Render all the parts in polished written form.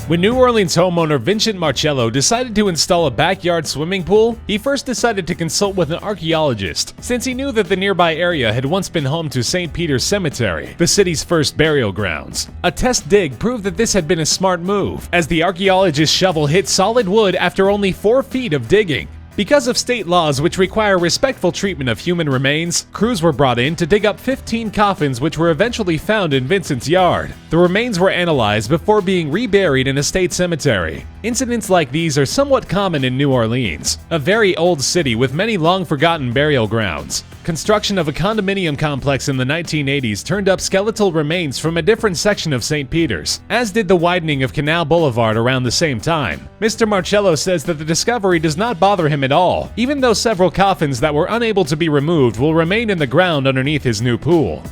When New Orleans homeowner Vincent Marcello decided to install a backyard swimming pool, he first decided to consult with an archaeologist, since he knew that the nearby area had once been home to St. Peter's Cemetery, the city's first burial grounds. A test dig proved that this had been a smart move, as the archaeologist's shovel hit solid wood after only 4 feet of digging. Because of state laws which require respectful treatment of human remains, crews were brought in to dig up 15 coffins which were eventually found in Vincent's yard. The remains were analyzed before being reburied in a state cemetery. Incidents like these are somewhat common in New Orleans, a very old city with many long-forgotten burial grounds. Construction of a condominium complex in the 1980s turned up skeletal remains from a different section of St. Peter's, as did the widening of Canal Boulevard around the same time. Mr. Marcello says that the discovery does not bother him at all, even though several coffins that were unable to be removed will remain in the ground underneath his new pool.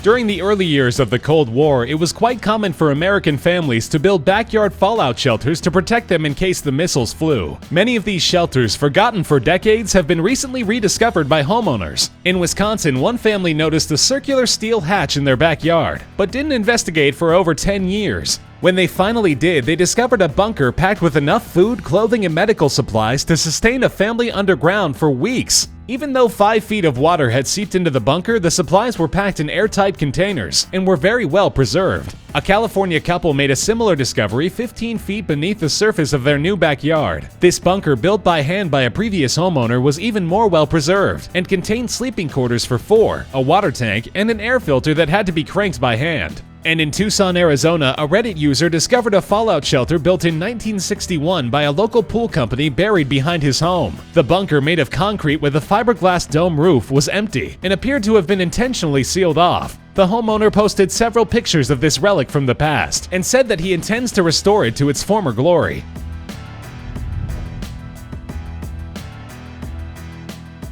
During the early years of the Cold War, it was quite common for American families to build backyard fallout shelters to protect them in case the missiles flew. Many of these shelters, forgotten for decades, have been recently rediscovered by homeowners. In Wisconsin, one family noticed a circular steel hatch in their backyard, but didn't investigate for over 10 years. When they finally did, they discovered a bunker packed with enough food, clothing, and medical supplies to sustain a family underground for weeks. Even though 5 feet of water had seeped into the bunker, the supplies were packed in airtight containers and were very well preserved. A California couple made a similar discovery 15 feet beneath the surface of their new backyard. This bunker, built by hand by a previous homeowner, was even more well preserved and contained sleeping quarters for 4, a water tank, and an air filter that had to be cranked by hand. And in Tucson, Arizona, a Reddit user discovered a fallout shelter built in 1961 by a local pool company buried behind his home. The bunker, made of concrete with a fiberglass dome roof, was empty and appeared to have been intentionally sealed off. The homeowner posted several pictures of this relic from the past and said that he intends to restore it to its former glory.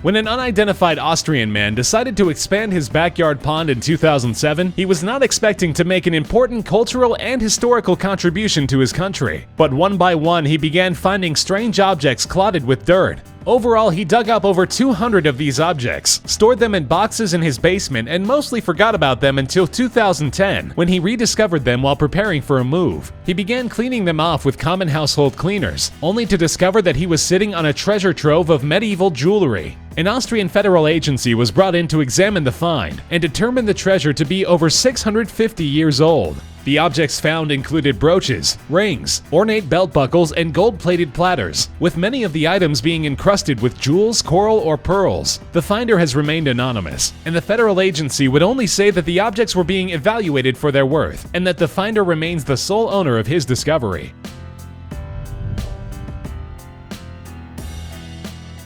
When an unidentified Austrian man decided to expand his backyard pond in 2007, he was not expecting to make an important cultural and historical contribution to his country. But one by one, he began finding strange objects clotted with dirt. Overall, he dug up over 200 of these objects, stored them in boxes in his basement, and mostly forgot about them until 2010, when he rediscovered them while preparing for a move. He began cleaning them off with common household cleaners, only to discover that he was sitting on a treasure trove of medieval jewelry. An Austrian federal agency was brought in to examine the find and determined the treasure to be over 650 years old. The objects found included brooches, rings, ornate belt buckles, and gold-plated platters, with many of the items being encrusted with jewels, coral, or pearls. The finder has remained anonymous, and the federal agency would only say that the objects were being evaluated for their worth, and that the finder remains the sole owner of his discovery.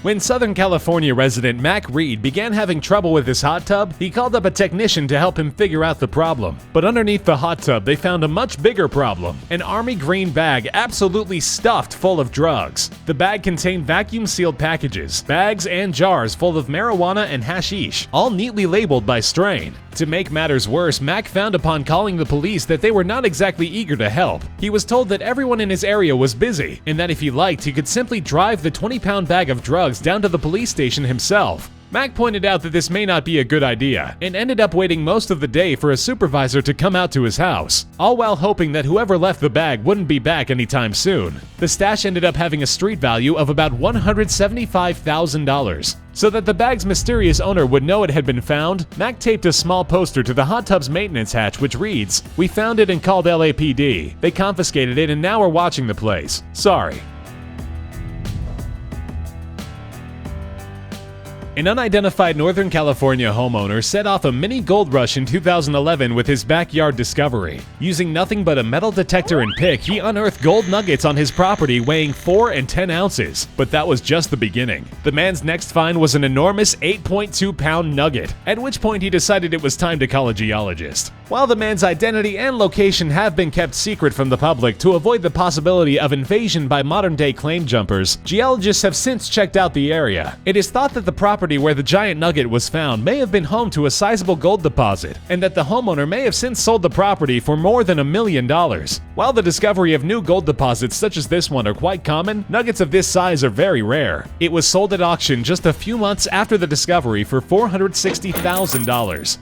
When Southern California resident Mac Reed began having trouble with his hot tub, he called up a technician to help him figure out the problem. But underneath the hot tub, they found a much bigger problem: an army green bag absolutely stuffed full of drugs. The bag contained vacuum-sealed packages, bags, and jars full of marijuana and hashish, all neatly labeled by strain. To make matters worse, Mac found upon calling the police that they were not exactly eager to help. He was told that everyone in his area was busy, and that if he liked, he could simply drive the 20-pound bag of drugs down to the police station himself. Mac pointed out that this may not be a good idea, and ended up waiting most of the day for a supervisor to come out to his house, all while hoping that whoever left the bag wouldn't be back anytime soon. The stash ended up having a street value of about $175,000. So that the bag's mysterious owner would know it had been found, Mac taped a small poster to the hot tub's maintenance hatch which reads, "We found it and called LAPD. They confiscated it and now are watching the place. Sorry." An unidentified Northern California homeowner set off a mini gold rush in 2011 with his backyard discovery. Using nothing but a metal detector and pick, he unearthed gold nuggets on his property weighing 4 and 10 ounces. But that was just the beginning. The man's next find was an enormous 8.2-pound nugget, at which point he decided it was time to call a geologist. While the man's identity and location have been kept secret from the public to avoid the possibility of invasion by modern-day claim jumpers, geologists have since checked out the area. It is thought that the property where the giant nugget was found may have been home to a sizable gold deposit, and that the homeowner may have since sold the property for more than $1 million. While the discovery of new gold deposits such as this one are quite common, nuggets of this size are very rare. It was sold at auction just a few months after the discovery for $460,000.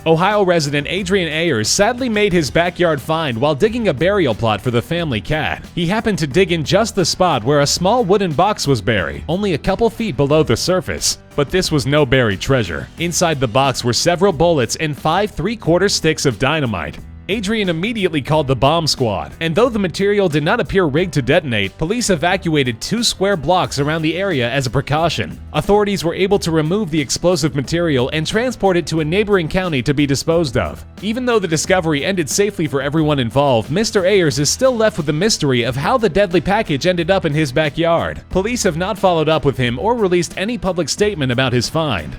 Ohio resident Adrian Ayers sadly made his backyard find while digging a burial plot for the family cat. He happened to dig in just the spot where a small wooden box was buried, only a couple feet below the surface. But this was no buried treasure. Inside the box were several bullets and 5 3/4 sticks of dynamite. Adrian immediately called the bomb squad, and though the material did not appear rigged to detonate, police evacuated 2 square blocks around the area as a precaution. Authorities were able to remove the explosive material and transport it to a neighboring county to be disposed of. Even though the discovery ended safely for everyone involved, Mr. Ayers is still left with the mystery of how the deadly package ended up in his backyard. Police have not followed up with him or released any public statement about his find.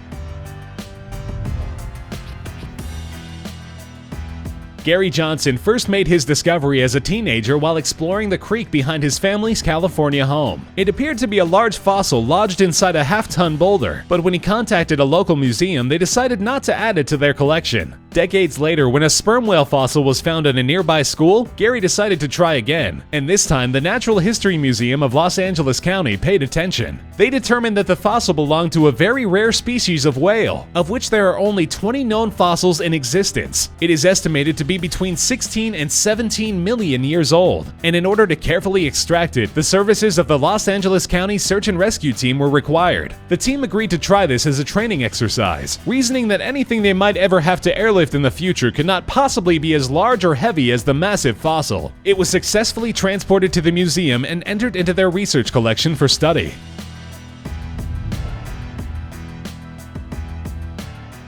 Gary Johnson first made his discovery as a teenager while exploring the creek behind his family's California home. It appeared to be a large fossil lodged inside a half-ton boulder, but when he contacted a local museum, they decided not to add it to their collection. Decades later, when a sperm whale fossil was found in a nearby school, Gary decided to try again, and this time the Natural History Museum of Los Angeles County paid attention. They determined that the fossil belonged to a very rare species of whale, of which there are only 20 known fossils in existence. It is estimated to be between 16 and 17 million years old, and in order to carefully extract it, the services of the Los Angeles County Search and Rescue Team were required. The team agreed to try this as a training exercise, reasoning that anything they might ever have to airlift in the future could not possibly be as large or heavy as the massive fossil. It was successfully transported to the museum and entered into their research collection for study.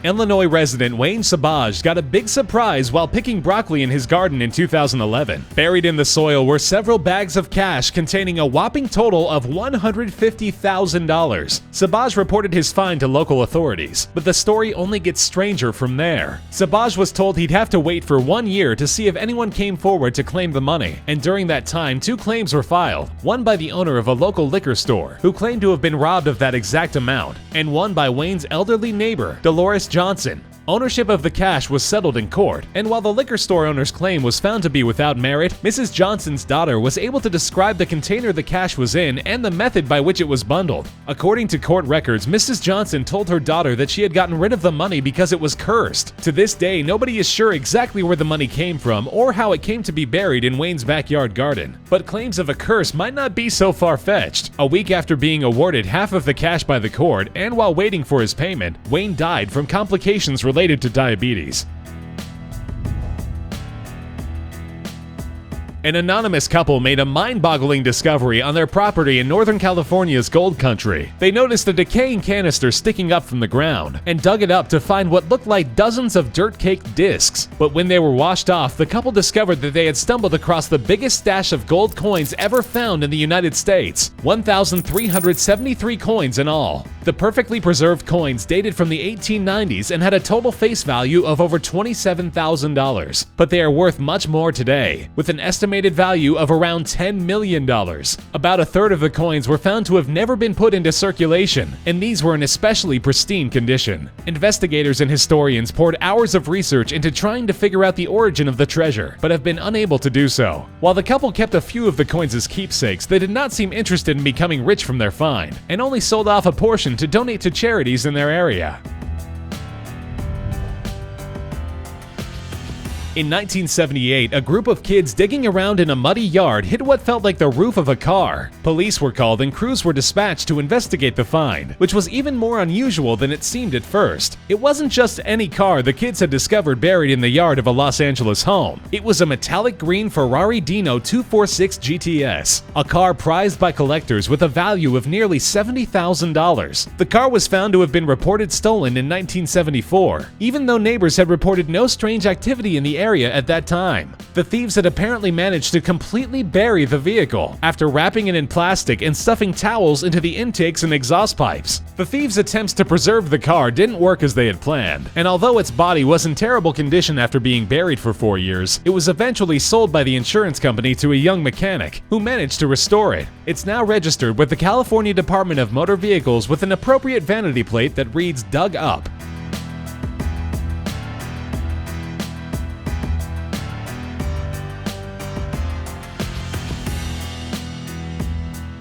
Illinois resident Wayne Sabaj got a big surprise while picking broccoli in his garden in 2011. Buried in the soil were several bags of cash containing a whopping total of $150,000. Sabaj reported his find to local authorities, but the story only gets stranger from there. Sabaj was told he'd have to wait for 1 year to see if anyone came forward to claim the money, and during that time 2 claims were filed, one by the owner of a local liquor store, who claimed to have been robbed of that exact amount, and one by Wayne's elderly neighbor, Dolores Johnson. Ownership of the cash was settled in court, and while the liquor store owner's claim was found to be without merit, Mrs. Johnson's daughter was able to describe the container the cash was in and the method by which it was bundled. According to court records, Mrs. Johnson told her daughter that she had gotten rid of the money because it was cursed. To this day, nobody is sure exactly where the money came from or how it came to be buried in Wayne's backyard garden. But claims of a curse might not be so far-fetched. A week after being awarded half of the cash by the court, and while waiting for his payment, Wayne died from complications related to diabetes. An anonymous couple made a mind-boggling discovery on their property in Northern California's gold country. They noticed a decaying canister sticking up from the ground and dug it up to find what looked like dozens of dirt-caked discs. But when they were washed off, the couple discovered that they had stumbled across the biggest stash of gold coins ever found in the United States, 1,373 coins in all. The perfectly preserved coins dated from the 1890s and had a total face value of over $27,000. But they are worth much more today, with an estimated value of around $10 million. About a third of the coins were found to have never been put into circulation, and these were in especially pristine condition. Investigators and historians poured hours of research into trying to figure out the origin of the treasure, but have been unable to do so. While the couple kept a few of the coins as keepsakes, they did not seem interested in becoming rich from their find, and only sold off a portion to donate to charities in their area. In 1978, a group of kids digging around in a muddy yard hit what felt like the roof of a car. Police were called and crews were dispatched to investigate the find, which was even more unusual than it seemed at first. It wasn't just any car the kids had discovered buried in the yard of a Los Angeles home. It was a metallic green Ferrari Dino 246 GTS, a car prized by collectors with a value of nearly $70,000. The car was found to have been reported stolen in 1974, even though neighbors had reported no strange activity in the area at that time. The thieves had apparently managed to completely bury the vehicle after wrapping it in plastic and stuffing towels into the intakes and exhaust pipes. The thieves' attempts to preserve the car didn't work as they had planned, and although its body was in terrible condition after being buried for 4 years, it was eventually sold by the insurance company to a young mechanic who managed to restore it. It's now registered with the California Department of Motor Vehicles with an appropriate vanity plate that reads "Dug Up."